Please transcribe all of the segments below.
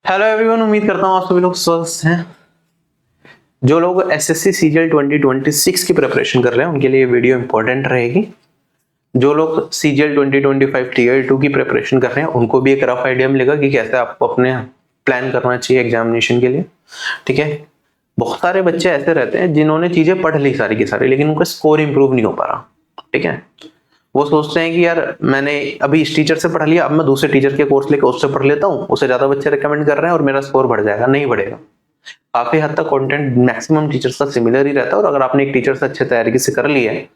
Hello everyone, उम्मीद करता हूँ आप सभी लोग स्वस्थ हैं। जो लोग एसएससी सीजीएल 2026 की प्रिपरेशन कर रहे हैं उनके लिए ये वीडियो इंपॉर्टेंट रहेगी। जो लोग सीजीएल 2025 टीयर 2 की प्रिपरेशन कर रहे हैं उनको भी एक रफ आइडिया मिलेगा कि कैसे आपको अपने प्लान करना चाहिए एग्जामिनेशन के लिए। ठीक है, बहुत सारे बच्चे ऐसे रहते हैं जिन्होंने चीजें पढ़ ली सारी की सारी, लेकिन उनका स्कोर इंप्रूव नहीं हो पा रहा। ठीक है, वो सोचते हैं कि यार मैंने अभी इस टीचर से पढ़ लिया, अब मैं दूसरे टीचर के कोर्स लेकर उससे पढ़ लेता हूँ, उससे ज्यादा बच्चे रिकमेंड कर रहे हैं और मेरा स्कोर बढ़ जाएगा। नहीं बढ़ेगा। काफी हद तक कंटेंट मैक्सिमम टीचर्स का सिमिलर ही रहता है, और अगर आपने एक टीचर से अच्छे तरीके से कर लिया है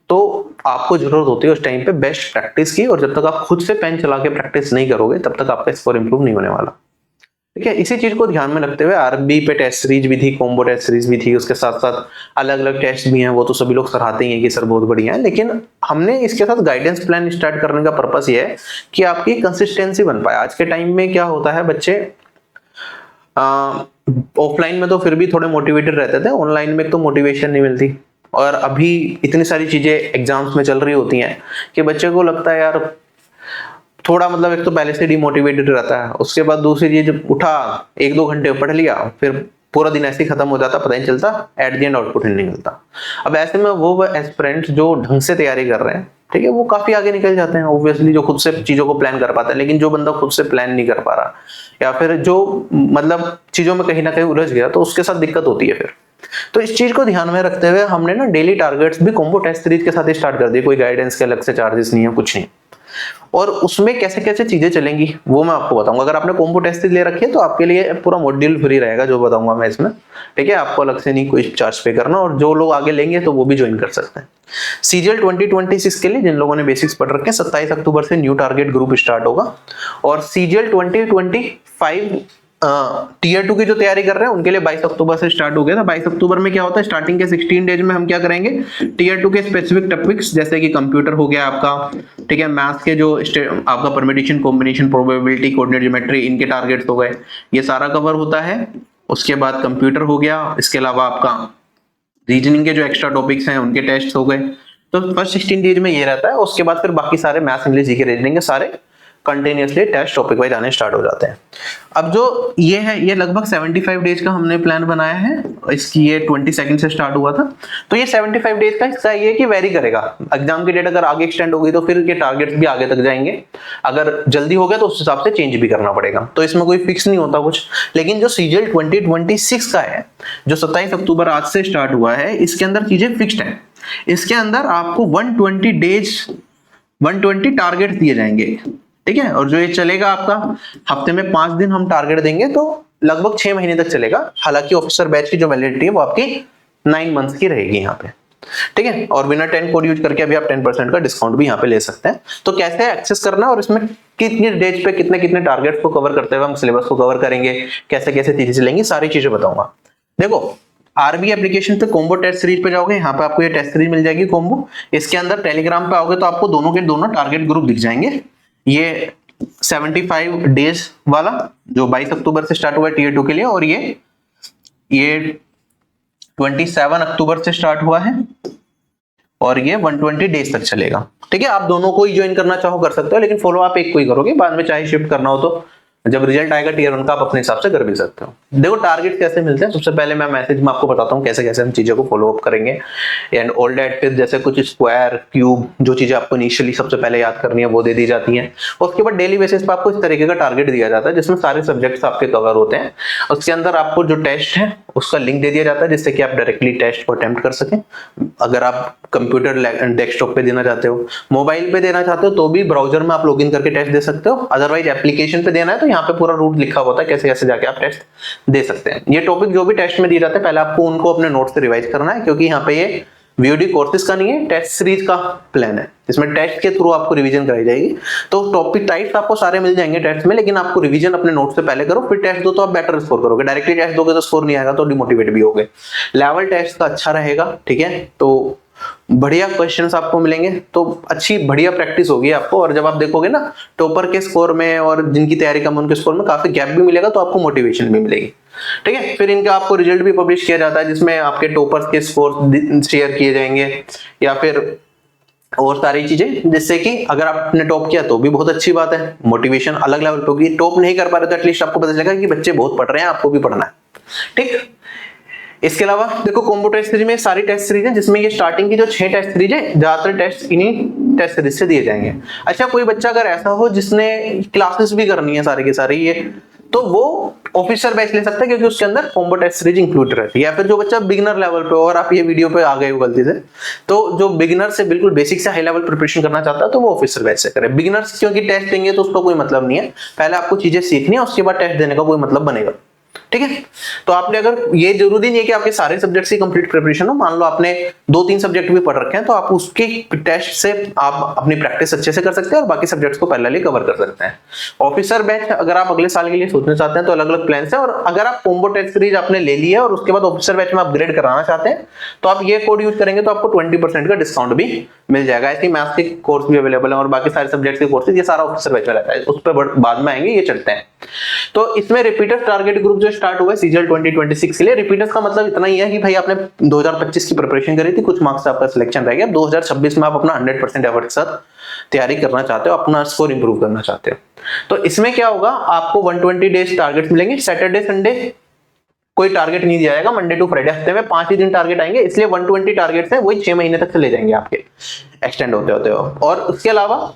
तो आपको जरूरत होती है उस टाइम पे बेस्ट प्रैक्टिस की, और जब तक आप खुद से पेन चला के प्रैक्टिस नहीं करोगे तब तक आपका स्कोर इंप्रूव नहीं होने वाला। ठीक है, इसी चीज को ध्यान में रखते हुए आरबी पे टेस्ट सीरीज भी थी, कॉम्बो टेस्ट सीरीज भी थी, उसके साथ साथ अलग अलग टेस्ट भी हैं। वो तो सभी लोग सराहते ही हैं कि सर बहुत बढ़िया है, लेकिन हमने इसके साथ गाइडेंस प्लान स्टार्ट करने का पर्पस ये है कि आपकी कंसिस्टेंसी बन पाए। आज के टाइम में क्या होता है, बच्चे ऑफलाइन में तो फिर भी थोड़े मोटिवेटेड रहते थे, ऑनलाइन में तो मोटिवेशन नहीं मिलती, और अभी इतनी सारी चीजें एग्जाम्स में चल रही होती हैं कि बच्चे को लगता है यार थोड़ा, मतलब एक तो पहले से डिमोटिवेटेड रहता है, उसके बाद दूसरी चीज उठा 1-2 घंटे पढ़ लिया, फिर पूरा दिन ऐसे ही खत्म हो जाता, पता नहीं चलता, एट द एंड आउटपुट नहीं निकलता। अब ऐसे में वो एस्पिरेंट्स जो ढंग से तैयारी कर रहे हैं, ठीक है, वो काफी आगे निकल जाते हैं ऑब्वियसली, जो खुद से चीजों को प्लान कर पाता है। लेकिन जो बंदा खुद से प्लान नहीं कर पा रहा, या फिर जो मतलब चीजों में कहीं ना कहीं उलझ गया, तो उसके साथ दिक्कत होती है फिर। तो इस चीज को ध्यान में रखते हुए हमने ना डेली टारगेट्स भी कॉम्बो टेस्ट सीरीज के साथ ही स्टार्ट कर दिए। कोई गाइडेंस के अलग से चार्जेस नहीं है, कुछ नहीं। और उसमें कैसे कैसे चीजें चलेंगी वो मैं आपको बताऊंगा। अगर आपने कॉम्बो टेस्ट ले रखी है तो आपके लिए पूरा मॉड्यूल फ्री रहेगा जो बताऊंगा मैं इसमें। ठीक है, आपको अलग से नहीं कोई चार्ज पे करना, और जो लोग आगे लेंगे तो वो भी ज्वाइन कर सकते हैं। सीजीएल 2026 के लिए जिन लोगों ने बेसिक्स पढ़ रखे हैं, 27 अक्टूबर से न्यू टारगेट ग्रुप स्टार्ट होगा। और सीजीएल 2025 टीयर 2 की जो तैयारी कर रहे हैं उनके लिए 22 अक्टूबर से स्टार्ट हो गया था। 22 अक्टूबर में क्या होता है, स्टार्टिंग के 16 डेज में हम क्या करेंगे, टीयर 2 के स्पेसिफिक टॉपिक्स जैसे कि कंप्यूटर हो गया आपका, ठीक है, मैथ्स के जो आपका permutation, combination, probability, coordinate geometry, इनके टारगेट्स हो गए, ये सारा कवर होता है। उसके बाद कंप्यूटर हो गया, इसके अलावा आपका रीजनिंग के जो एक्स्ट्रा टॉपिक्स हैं उनके टेस्ट हो गए। तो फर्स्ट 16 डेज में ये रहता है। उसके बाद फिर बाकी सारे मैथ्स, इंग्लिश, जीके, रीजनिंग के सारे कंटिन्यूअसली टेस्ट टॉपिक वाइज आने स्टार्ट हो जाते हैं। अब जो ये है, ये लगभग 75 डेज का हमने प्लान बनाया है। इसकी ये 22 से स्टार्ट हुआ था। तो ये 75 डेज का हिस्सा ये कि वेरी करेगा। एग्जाम की डेट अगर आगे एक्सटेंड होगी तो फिर ये टारगेट्स भी आगे तक जाएंगे, अगर जल्दी हो गया तो उस हिसाब से चेंज भी करना पड़ेगा। तो इसमें कोई फिक्स नहीं होता कुछ। लेकिन जो सीजीएल 2026 का है, जो 27 अक्टूबर आज से स्टार्ट हुआ है, इसके अंदर चीजें फिक्स्ड है। इसके अंदर आपको 120 डेज 120 टारगेट दिए जाएंगे। ठीक है, और जो ये चलेगा आपका हफ्ते में 5 दिन हम टारगेट देंगे, तो लगभग 6 महीने तक चलेगा। हालांकि ऑफिसर बैच की जो वैलिडिटी है वो आपकी 9 मंथ्स की रहेगी यहाँ पे। ठीक है, और बिना 10 कोड यूज करके अभी आप 10% का डिस्काउंट भी यहाँ पे ले सकते हैं। तो कैसे एक्सेस करना है और इसमें कितनी डेज पे कितने कितने टारगेट्स को कवर करते हुए हम सिलेबस को कवर करेंगे, कैसे कैसे चीजें चलेंगी, सारी चीजें बताऊंगा। देखो, आरबी एप्लीकेशन पे कॉम्बो टेस्ट सीरीज पे जाओगे, यहाँ पे आपको ये टेस्ट सीरीज मिल जाएगी कॉम्बो। इसके अंदर टेलीग्राम पे आओगे तो आपको दोनों के दोनों टारगेट ग्रुप दिख जाएंगे। ये 75 डेज वाला जो 22 अक्टूबर से स्टार्ट हुआ है टीयर 2 के लिए, और ये 27 अक्टूबर से स्टार्ट हुआ है, और ये 120 डेज तक चलेगा। ठीक है, आप दोनों को ही ज्वाइन करना चाहो कर सकते हो, लेकिन फॉलो आप एक को ही करोगे, बाद में चाहे शिफ्ट करना हो तो जब रिजल्ट आएगा टीयर 1 का आप अपने हिसाब से कर भी सकते हो। देखो टारगेट कैसे मिलते हैं, सबसे पहले मैं मैसेज में आपको बताता हूँ कैसे कैसे हम चीजों को फॉलो अप करेंगे। एंड ऑल दैट, फिर जैसे कुछ स्क्वायर, क्यूब, जो चीजें आपको इनिशियली सबसे पहले याद करनी है वो दे दी जाती हैं। उसके बाद डेली बेसिस पर आपको इस तरीके का टारगेट दिया जाता है जिसमें सारे सब्जेक्ट्स आपके कवर होते हैं। उसके अंदर आपको जो टेस्ट है उसका लिंक दे दिया जाता है जिससे कि आप डायरेक्टली टेस्ट को अटेम्प्ट कर सकें। अगर आप कंप्यूटर डेस्कटॉप पे देना चाहते हो, मोबाइल पे देना चाहते हो, तो भी ब्राउजर में आप लॉगिन करके टेस्ट दे सकते हो। अदरवाइज एप्लीकेशन पे देना है तो यहाँ पे पूरा रूट लिखा होता है कैसे कैसे जाके आप टेस्ट दे सकते हैं। ये टॉपिक जो भी टेस्ट में दिए जाते हैं पहले आपको उनको अपने नोट्स से रिवाइज करना है, क्योंकि यहाँ पे ये वीओडी कोर्सेज का नहीं है, टेस्ट सीरीज का प्लान है। इसमें टेस्ट के थ्रू आपको रिवीजन कराई जाएगी। तो टॉपिक टाइप्स आपको सारे मिल जाएंगे टेस्ट में, लेकिन आपको रिवीजन अपने नोट से पहले करो, फिर टेस्ट दो तो आप बेटर स्कोर करोगे। डायरेक्टली टेस्ट दोगे तो स्कोर नहीं आएगा, तो डिमोटिवेट भी होगे। लेवल टेस्ट का अच्छा रहेगा, ठीक है, तो बढ़िया क्वेश्चंस आपको मिलेंगे, तो अच्छी बढ़िया प्रैक्टिस होगी आपको। और जब आप देखोगे ना टॉपर के स्कोर में और जिनकी तैयारी कम उनके स्कोर में काफी गैप भी मिलेगा, तो आपको मोटिवेशन भी मिलेगी। ठीक है, फिर इनका आपको रिजल्ट भी पब्लिश किया जाता है जिसमें आपके टॉपर्स के स्कोर शेयर किए जाएंगे, या फिर और सारी चीजें, जिससे कि अगर आपने टॉप किया तो भी बहुत अच्छी बात है, मोटिवेशन अलग लेवल पे होगी। टॉप नहीं कर पा रहे तो एटलीस्ट आपको पता चलेगा कि बच्चे बहुत पढ़ रहे हैं, आपको भी पढ़ना है। ठीक, इसके अलावा देखो कॉम्बो टेस्ट सीरीज में सारी टेस्ट सीरीज है, जिसमें ये स्टार्टिंग की जो 6 टेस्ट सीरीज है, ज्यादातर टेस्ट इन्हीं टेस्ट सीरीज से दिए जाएंगे। अच्छा, कोई बच्चा अगर ऐसा हो जिसने क्लासेस भी करनी है सारी की सारी ये, तो वो ऑफिसर बैच ले सकता है, क्योंकि उसके अंदर कॉम्बो टेस्ट सीरीज इंक्लूड रहती है। या फिर जो बच्चा बिगिनर लेवल पे हो और आप ये वीडियो पे आ गए हो गलती से, तो जो बिगिनर से बिल्कुल बेसिक से हाई लेवल प्रिपरेशन करना चाहता है तो वो ऑफिसर बैच से करे। बिगिनर्स क्योंकि टेस्ट देंगे तो उसका कोई मतलब नहीं है, पहले आपको चीजें सीखनी है, उसके बाद टेस्ट देने का कोई मतलब बनेगा। ठीक है, तो आपने अगर, ये जरूरी नहीं है कि आपके सारे सब्जेक्ट्स की कंप्लीट प्रिपरेशन हो, मान लो आपने 2-3 सब्जेक्ट भी पढ़ रखे हैं, तो आप उसके टेस्ट से आप अपनी प्रैक्टिस अच्छे से कर सकते हैं और बाकी सब्जेक्ट्स को पहले ही कवर कर सकते हैं। ऑफिसर बैच अगर आप अगले साल के लिए सोचना चाहते हैं तो अलग अलग प्लान है, और अगर आप कॉम्बो टेस्ट सीरीज आपने ले ली है और उसके बाद ऑफिसर बैच में अपग्रेड कराना चाहते हैं तो आप ये कोड यूज करेंगे तो आपको 20% का डिस्काउंट भी मिल जाएगा। ऐसे मैथ्स के कोर्स भी अवेलेबल है और बाकी सारे सब्जेक्ट्स के कोर्सेज, ये सारा ऑफिसर बैच में रहता है, उस पर बाद में आएंगे, ये चलते हैं। तो इसमें रिपीटर्स टारगेट ग्रुप जो स्टार्ट हुआ है सीजीएल 2026 के लिए, रिपीटर्स का मतलब इतना ही है कि भाई आपने 2025 की प्रिपरेशन करी थी, कुछ मार्क्स से आपका सिलेक्शन रह गया, 2026 में आप अपना 100% एफर्ट के साथ तैयारी करना चाहते हो, अपना स्कोर इंप्रूव करना चाहते हो। तो इसमें क्या होगा, आपको 120 डेज टारगेट मिलेंगे। सैटरडे संडे कोई टारगेट नहीं दिया जाएगा, मंडे टू फ्राइडे, हफ्ते में 5 ही दिन टारगेट आएंगे, इसलिए 120 टारगेट्स हैं, वही 6 महीने तक चले जाएंगे आपके, एक्सटेंड होते होते हो। और उसके अलावा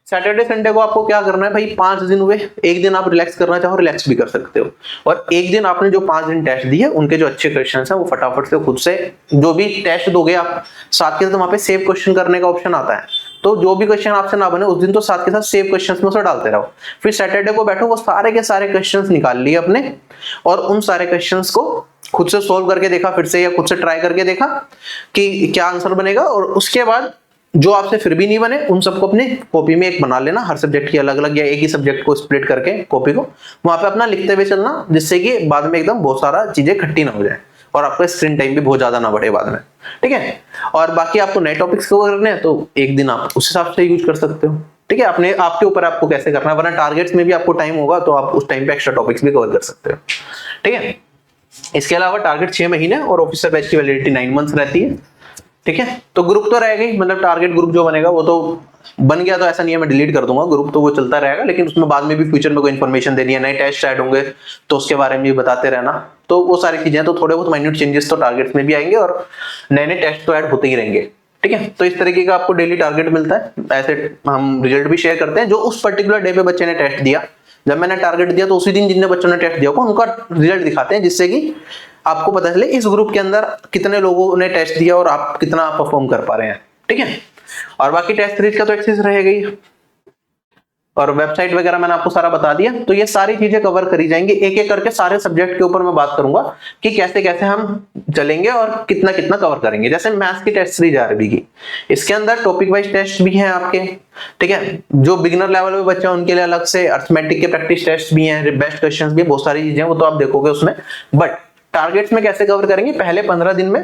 सैटरडे संडे को आपको क्या करना है भाई, 5 दिन हुए, एक दिन आप रिलैक्स करना चाहो रिलैक्स भी कर सकते हो, और एक दिन आपने जो 5 दिन टेस्ट दिए उनके जो अच्छे क्वेश्चन हैं वो फटाफट से खुद से, जो भी टेस्ट दोगे आप साथ के साथ वहां पे सेव क्वेश्चन करने का ऑप्शन आता है, तो जो भी क्वेश्चन आपसे ना बने उस दिन तो साथ के साथ सेव क्वेश्चंस में से डालते रहो। फिर सैटरडे को बैठो, वो सारे के सारे क्वेश्चंस निकाल लिए अपने और उन सारे क्वेश्चंस को खुद से सोल्व करके देखा फिर से, या खुद से ट्राई करके देखा कि क्या आंसर बनेगा, और उसके बाद जो आपसे फिर भी नहीं बने उन सबको अपनी कॉपी में एक बना लेना, हर सब्जेक्ट की अलग अलग, या एक ही सब्जेक्ट को स्प्लिट करके कॉपी को वहां पे अपना लिखते हुए चलना, जिससे कि बाद में एकदम बहुत सारा चीजें इकट्ठी ना हो जाए और आपका स्क्रीन टाइम भी बहुत ज्यादा ना बढ़े बाद में। ठीक है, और बाकी आपको नए टॉपिक्स कवर करने हैं तो एक दिन आप उस हिसाब से यूज कर सकते हो। ठीक है, अपने आपके ऊपर आपको कैसे करना है, वरना टारगेट्स में भी आपको टाइम होगा तो आप उस टाइम पे एक्स्ट्रा टॉपिक्स भी कवर कर सकते हो। ठीक है, इसके अलावा टारगेट 6 महीने और ऑफिसर बैच की वैलिडिटी 9 मंथ्स रहती है। ठीक है, तो ग्रुप तो रहेगा ही, मतलब टारगेट ग्रुप जो बनेगा वो तो बन गया, तो ऐसा नहीं है मैं डिलीट कर दूंगा, ग्रुप तो वो चलता रहेगा, लेकिन उसमें बाद में भी फ्यूचर में कोई इन्फॉर्मेशन देनी है, नए टेस्ट ऐड होंगे तो उसके बारे में भी बताते रहना, तो वो सारी चीजें, तो थोड़े बहुत माइन्यूट चेंजेस तो टारगेट्स में भी आएंगे और नए नए टेस्ट तो ऐड होते ही रहेंगे। ठीक है, तो इस तरीके का आपको डेली टारगेट मिलता है, ऐसे हम रिजल्ट भी शेयर करते हैं जो उस पर्टिकुलर डे पे बच्चे ने टेस्ट दिया, जब मैंने टारगेट दिया तो उसी दिन जितने बच्चों ने टेस्ट दिया होगा उनका रिजल्ट दिखाते हैं, जिससे कि आपको पता चले इस ग्रुप के अंदर कितने लोगों ने टेस्ट दिया और आप कितना परफॉर्म कर पा रहे हैं। ठीक है, और बाकी टेस्ट सीरीज का तो एक्सेस रहेगा ही, और वेबसाइट वगैरह मैंने आपको सारा बता दिया, तो ये सारी चीजें कवर करी जाएंगी, एक एक करके सारे सब्जेक्ट के ऊपर मैं बात करूंगा कि कैसे कैसे हम चलेंगे और कितना कितना कवर करेंगे। जैसे मैथ्स की टेस्ट सीरीज आरबी की, इसके अंदर टॉपिक वाइज टेस्ट भी हैं आपके। ठीक है, जो बिगिनर लेवल पे बच्चे हैं उनके लिए अलग से अर्थमेटिक के प्रैक्टिस टेस्ट भी हैं, बेस्ट क्वेश्चंस भी, बहुत सारी चीजें वो तो आप देखोगे उसमें। बट टारगेट्स में कैसे कवर करेंगे, पहले 15 दिन में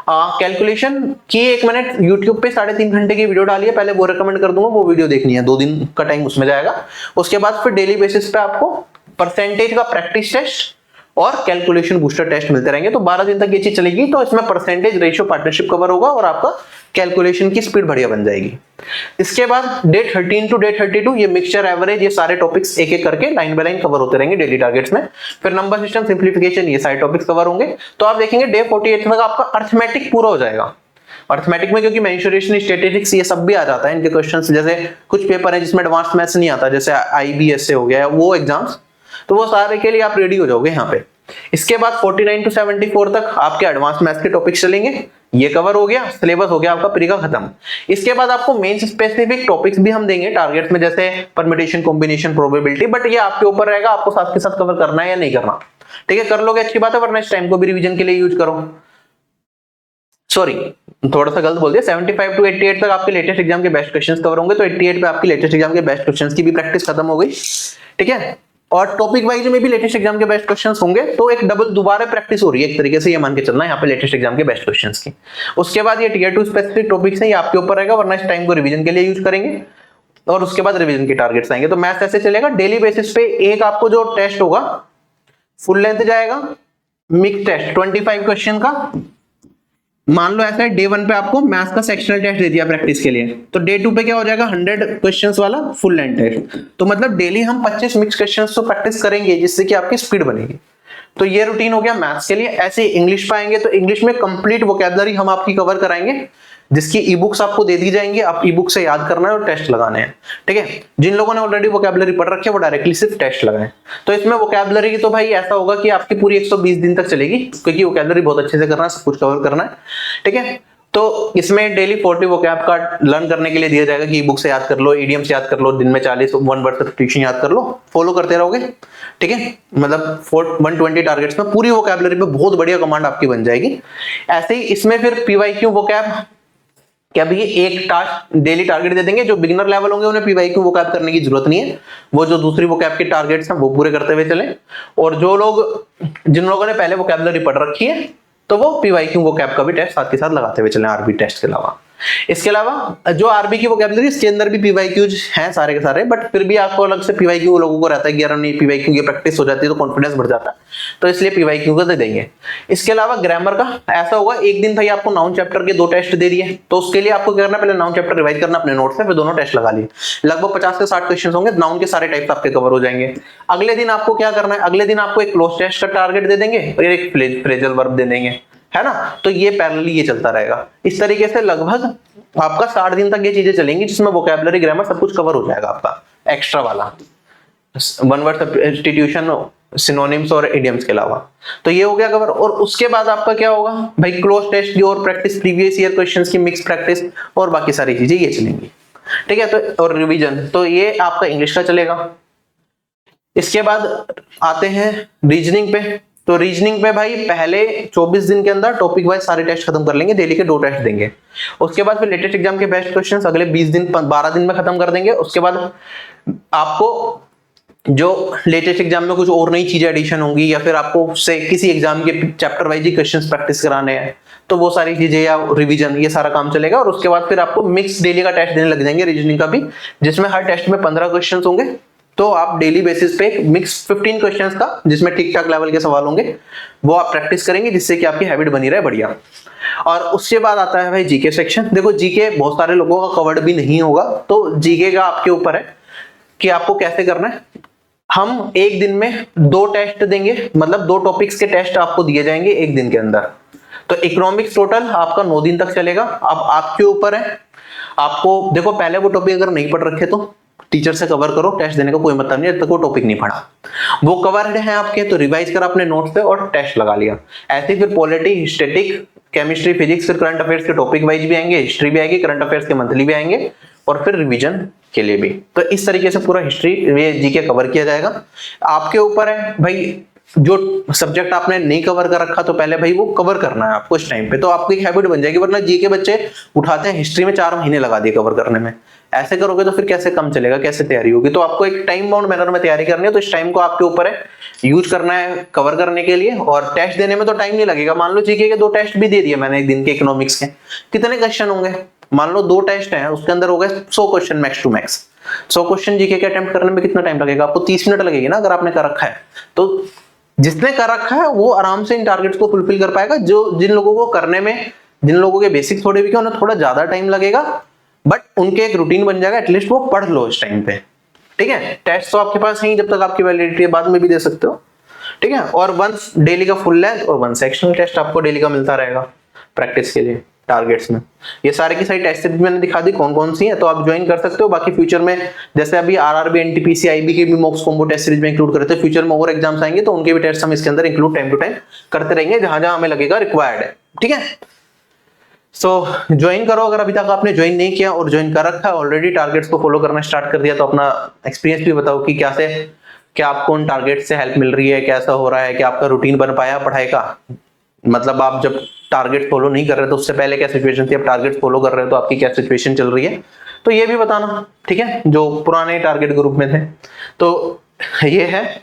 कैलकुलेशन की एक मैंने यूट्यूब पे 3.5 घंटे की वीडियो डाली है, पहले वो रिकमेंड कर दूंगा, वो वीडियो देखनी है, 2 दिन का टाइम उसमें जाएगा। उसके बाद फिर डेली बेसिस पे आपको परसेंटेज का प्रैक्टिस टेस्ट और कैलकुलेशन बूस्टर टेस्ट मिलते रहेंगे, तो 12 दिन तक ये चीज चलेगी, तो इसमें परसेंटेज रेशियो पार्टनरशिप कवर होगा और आपका कैलकुलेशन की स्पीड बढ़िया बन जाएगी। इसके बाद डे 13 टू डे 32 ये मिक्सचर एवरेज, ये सारे टॉपिक्स एक एक करके लाइन बाय लाइन कवर होते रहेंगे डेली टारगेट्स में। फिर नंबर सिस्टम सिंप्लीफिकेशन, ये सारे टॉपिक्स कवर होंगे। तो आप देखेंगे डे 48 तक आपका अर्थमेटिक पूरा हो जाएगा। अर्थमेटिक में क्योंकि मेंसुरेशन, स्टैटिस्टिक्स ये सब भी आ जाता है इनके क्वेश्चंस, जैसे कुछ पेपर है जिसमें एडवांस मैथ्स नहीं आता, जैसे आईबीएस से हो गया वो एग्जाम्स, तो वो सारे के लिए आप रेडी हो जाओगे यहाँ पे। इसके बाद 49 टू 74 तक आपके एडवांस मैथ्स के टॉपिक्स चलेंगे, ये कवर हो गया, सिलेबस हो गया आपका प्री का खत्म। इसके बाद आपको मेंस स्पेसिफिक टॉपिक्स भी हम देंगे टारगेट्स में, जैसे परम्यूटेशन, कॉम्बिनेशन, प्रोबेबिलिटी, बट ये आपके ऊपर रहेगा, आपको साथ के साथ कवर करना है या नहीं करना। ठीक है, कर लोगे अच्छी बात है, वरना इस टाइम को भी रिवीजन के लिए यूज करो। सॉरी, थोड़ा सा गलत बोल दिया, 75 टू 88 तक आपके लेटेस्ट एग्जाम के बेस्ट क्वेश्चंस कवर होंगे, तो 88 पे आपकी लेटेस्ट एग्जाम के बेस्ट क्वेश्चंस की भी प्रैक्टिस खत्म हो गई। ठीक है, और टॉपिक वाइज में भी लेटेस्ट एग्जाम के बेस्ट क्वेश्चंस होंगे, तो एक डबल दोबारा प्रैक्टिस हो रही है एक तरीके से, ये मान के चलना है यहाँ पे लेटेस्ट एग्जाम के बेस्ट क्वेश्चंस की। उसके बाद ये टियर 2 स्पेसिफिक टॉपिक्स हैं, ये आपके ऊपर रहेगा, वरना इस टाइम को रिवीजन के लिए यूज करेंगे, और उसके बाद रिवीजन के टारगेट्स आएंगे। तो मैथ्स ऐसे चलेगा, डेली बेसिस पे एक आपको जो टेस्ट होगा फुल लेंथ जाएगा, मिक्स टेस्ट 25 क्वेश्चन का, मान लो ऐसा है, डे 1 पे आपको मैथ्स का सेक्शनल टेस्ट दे दिया प्रैक्टिस के लिए, तो डे 2 पे क्या हो जाएगा, 100 क्वेश्चंस वाला फुल लेंथ टेस्ट। तो मतलब डेली हम 25 मिक्स क्वेश्चंस तो प्रैक्टिस करेंगे, जिससे कि आपकी स्पीड बनेगी। तो ये रूटीन हो गया मैथ्स के लिए। ऐसे इंग्लिश पाएंगे तो इंग्लिश में कंप्लीट वोकैबुलरी हम आपकी कवर कराएंगे, जिसकी ई बुक्स आपको दे दी जाएंगी, आप ई बुक से याद करना है और टेस्ट लगाने हैं। ठीक है, जिन लोगों ने ऑलरेडी वोकैबुलरी पढ़ रखी है वो डायरेक्टली सिर्फ टेस्ट लगाएं। तो इसमें वोकैबुलरी की तो भाई ऐसा होगा कि आपकी पूरी 120 दिन तक चलेगी, क्योंकि वोकैबुलरी बहुत अच्छे से करना है, सब कुछ कवर करना है। ठीक है, तो इसमें डेली 40 वोकैब का लर्न करने के लिए दिया जाएगा कि ई बुक से याद कर लो, ईडीएम से याद कर लो, दिन में 40 वन वर्ड सब्स्टिट्यूशन याद कर लो, फॉलो करते रहोगे। ठीक है, मतलब 120 टारगेट्स में पूरी वोकैबुलरी पे बहुत बढ़िया कमांड आपकी बन जाएगी। ऐसे ही इसमें फिर पीवाईक्यू वोकैब, क्या भैया एक टास्क डेली टारगेट दे देंगे। जो बिगिनर लेवल होंगे उन्हें पीवाईक्यू वोकैब करने की जरूरत नहीं है, वो जो दूसरी वोकैब के टारगेट्स हैं वो पूरे करते हुए चले। और जो लोग, जिन लोगों ने पहले वोकैबुलरी पढ़ रखी है, तो वो पीवाईक्यू वोकैब का भी टेस्ट साथ के साथ लगाते हुए चले आरबी टेस्ट के अलावा। इसके अलावा जो आरबी की वोकैबुलरी, इसके अंदर भी पीवाईक्यूज हैं सारे के सारे, बट फिर भी आपको अलग से पीवाईक्यू लोगों को रहता है कि यार नहीं पीवाईक्यू की प्रैक्टिस हो जाती है तो कॉन्फिडेंस बढ़ जाता है, तो इसलिए पीवाईक्यू को दे देंगे। इसके अलावा ग्रामर का ऐसा होगा, एक दिन भाई आपको नाउन चैप्टर के 2 टेस्ट दे दिए, तो उसके लिए आपको क्या करना, पहले नाउन चैप्टर रिवाइज करना अपने नोट से, फिर दोनों टेस्ट लगा लिए। लगभग 50 से 60 क्वेश्चन होंगे, नाउन के सारे टाइप्स आपके कवर हो जाएंगे। अगले दिन आपको क्या करना है, अगले दिन आपको एक क्लोज टेस्ट का टारगेट दे देंगे और एक फ्रेजल वर्ब दे देंगे, है ना। तो ये पैरेलली ये चलता रहेगा। इस तरीके से लगभग आपका 60 दिन तक ये चीजें चलेंगी, जिसमें वोकैबुलरी ग्रामर सब कुछ कवर हो जाएगा आपका एक्स्ट्रा वाला, वन वर्ड सब्स्टिट्यूशन, सिनोनिम्स और इडियम्स के अलावा। तो ये हो गया कवर। और उसके बाद आपका क्या होगा भाई, क्लोज टेस्ट की और प्रैक्टिस, प्रीवियस ईयर क्वेश्चंस की मिक्स प्रैक्टिस और बाकी सारी चीजें ये चलेंगी। ठीक है, तो और रिवीजन, तो ये आपका इंग्लिश का चलेगा। इसके बाद आते हैं रीजनिंग पे। तो रीजनिंग पे भाई पहले 24 दिन के अंदर टॉपिक वाइज सारे टेस्ट खत्म कर लेंगे, डेली के 2 टेस्ट देंगे। उसके बाद फिर लेटेस्ट एग्जाम के बेस्ट क्वेश्चंस अगले 20 दिन 12 दिन में खत्म कर देंगे। उसके बाद आपको जो लेटेस्ट एग्जाम में कुछ और नई चीजें एडिशन होंगी, या फिर आपको उससे किसी एग्जाम के चैप्टर वाइज ही क्वेश्चंस प्रैक्टिस कराने हैं, तो वो सारी चीजें या रिवीजन, ये सारा काम चलेगा। और उसके बाद फिर आपको मिक्स डेली का टेस्ट देने लग जाएंगे रीजनिंग का भी, जिसमें हर टेस्ट में 15 क्वेश्चन होंगे। तो आप डेली बेसिस पे मिक्स 15 क्वेश्चंस का, जिसमें ठीक ठाक लेवल के सवाल होंगे, वो आप प्रैक्टिस करेंगे, जिससे कि आपकी हैबिट बनी रहे बढ़िया। और उसके बाद आता है भाई जीके सेक्शन। देखो जीके बहुत सारे लोगों का कवर्ड भी नहीं होगा, तो जीके का आपके ऊपर है कि आपको कैसे करना है। हम एक दिन में 2 टेस्ट देंगे, मतलब 2 टॉपिक्स के टेस्ट आपको दिए जाएंगे एक दिन के अंदर। तो इकोनॉमिक्स टोटल आपका 9 दिन तक चलेगा। अब आपके ऊपर है, आपको देखो पहले वो टॉपिक अगर नहीं पढ़ रखे तो टीचर से कवर करो, टेस्ट देने का कोई मतलब नहीं, जब तक वो टॉपिक नहीं पढ़ा। वो कवर्ड है आपके, तो रिवाइज करा अपने नोट्स पे और टेस्ट लगा लिया। ऐसे फिर पॉलिटी, हिस्टेटिक, केमिस्ट्री, फिजिक्स, फिर करंट अफेयर्स के टॉपिक वाइज भी आएंगे, हिस्ट्री भी आएगी, करंट अफेयर्स के मंथली भी आएंगे, और फिर रिवीजन के लिए भी। तो इस तरीके से पूरा हिस्ट्री ये जीके कवर किया जाएगा। आपके ऊपर है भाई, जो सब्जेक्ट आपने नहीं कवर कर रखा तो पहले भाई वो कवर करना है आपको इस टाइम पे, तो आपकी एक हैबिट बन जाएगी। वरना जीके बच्चे उठाते हैं, हिस्ट्री में 4 महीने लगा दिए कवर करने में। ऐसे करोगे तो फिर कैसे कम चलेगा, कैसे तैयारी होगी। तो आपको एक टाइम बाउंड मैनर में तैयारी करनी है, तो इस टाइम को आपके ऊपर है यूज करना है कवर करने के लिए। और टेस्ट देने में तो टाइम नहीं लगेगा। मान लो जीके के 2 टेस्ट भी दे दिए मैंने एक दिन के इकोनॉमिक्स के, कितने क्वेश्चन होंगे, मान लो 2 टेस्ट हैं, उसके अंदर हो गए 100 question max to max. 100 question GK के अटेम्प्ट करने में कितना टाइम लगेगा, आपको 30 मिनट लगेगी ना, अगर आपने कर रखा है। तो जिसने कर रखा है वो आराम से इन टारगेट्स को फुलफिल कर पाएगा। जो जिन लोगों को करने में, जिन लोगों के बेसिक थोड़े भी क्या, उन्हें थोड़ा ज्यादा टाइम लगेगा, बट उनके एक रूटीन बन जाएगा, एटलीस्ट वो पढ़ लो इस टाइम पे। ठीक है, टेस्ट तो आपके पास है, जब तक आपकी वैलिडिटी है, बाद में भी दे सकते हो। ठीक है, और वंस डेली का फुल लेंथ और 1 सेक्शनल टेस्ट आपको डेली का मिलता रहेगा प्रैक्टिस के लिए टारगेट्स में। ये सारी की सारी टेस्ट भी मैंने दिखा दी कौन कौन सी है, तो आप ज्वाइन कर सकते हो। बाकी फ्यूचर में जैसे अभी आरआरबी, एनटीपीसी, आईबी के भी मॉक्स कॉम्बो टेस्ट सीरीज में इंक्लूड करते हैं, फ्यूचर में और एग्जाम्स आएंगे तो उनके भी टेस्ट हम इसके अंदर इंक्लूड टाइम टू टाइम करते रहेंगे, जहां जहां हमें लगेगा रिक्वायर्ड है। ठीक है, सो ज्वाइन करो अगर अभी तक आपने ज्वाइन नहीं किया, और ज्वाइन कर रखा है ऑलरेडी, टारगेट्स को फॉलो करना स्टार्ट कर दिया, तो अपना एक्सपीरियंस भी बताओ कि क्या आपको उन टारगेट से हेल्प मिल रही है, कैसा हो रहा है, कि आपका रूटीन बन पाया पढ़ाई का। मतलब आप जब टारगेट फॉलो नहीं कर रहे तो उससे पहले क्या सिचुएशन थी, अब टारगेट फॉलो कर रहे हो तो आपकी क्या सिचुएशन चल रही है, तो ये भी बताना। ठीक है, जो पुराने टारगेट ग्रुप में थे। तो ये है,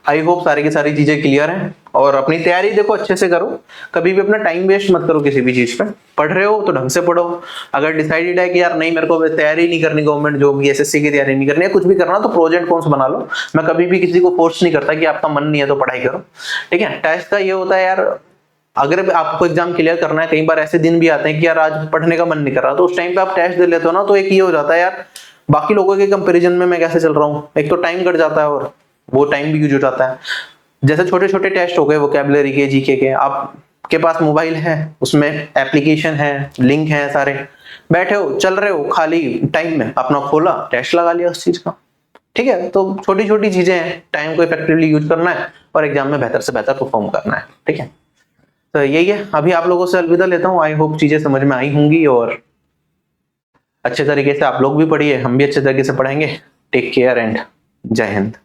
आई होप सारी की सारी चीजें क्लियर हैं। और अपनी तैयारी देखो अच्छे से करो, कभी भी अपना टाइम वेस्ट मत करो किसी भी चीज पे। पढ़ रहे हो तो ढंग से पढ़ो। अगर डिसाइडेड है कि यार नहीं मेरे को तैयारी नहीं करनी, गवर्नमेंट जॉब की, एसएससी की तैयारी नहीं करनी है, कुछ भी करना, तो प्रोज एंड कॉन्स बना लो। मैं कभी भी किसी को फोर्स नहीं करता कि आपका मन नहीं है तो पढ़ाई करो। ठीक है, टेस्ट का ये होता है यार, अगर आपको एग्जाम क्लियर करना है, कई बार ऐसे दिन भी आते हैं कि यार आज पढ़ने का मन नहीं कर रहा, तो उस टाइम पे आप टेस्ट दे लेते हो ना, तो एक ये हो जाता है यार बाकी लोगों के कंपैरिजन में मैं कैसे चल रहा हूँ, एक तो टाइम कट जाता है और वो टाइम भी यूज हो जाता है। जैसे छोटे छोटे टेस्ट हो गए वोकैबुलरी के, जीके के, आपके पास मोबाइल है, उसमें एप्लीकेशन है, लिंक है सारे, बैठे हो चल रहे हो, खाली टाइम में अपना खोला टेस्ट लगा लिया उस चीज का। ठीक है, तो छोटी छोटी चीजें हैं, टाइम को इफेक्टिवली यूज करना है और एग्जाम में बेहतर से बेहतर परफॉर्म करना है। ठीक है, तो यही है, अभी आप लोगों से अलविदा लेता हूँ। आई होप चीजें समझ में आई होंगी और अच्छे तरीके से आप लोग भी पढ़िए, हम भी अच्छे तरीके से पढ़ेंगे। टेक केयर एंड जय हिंद।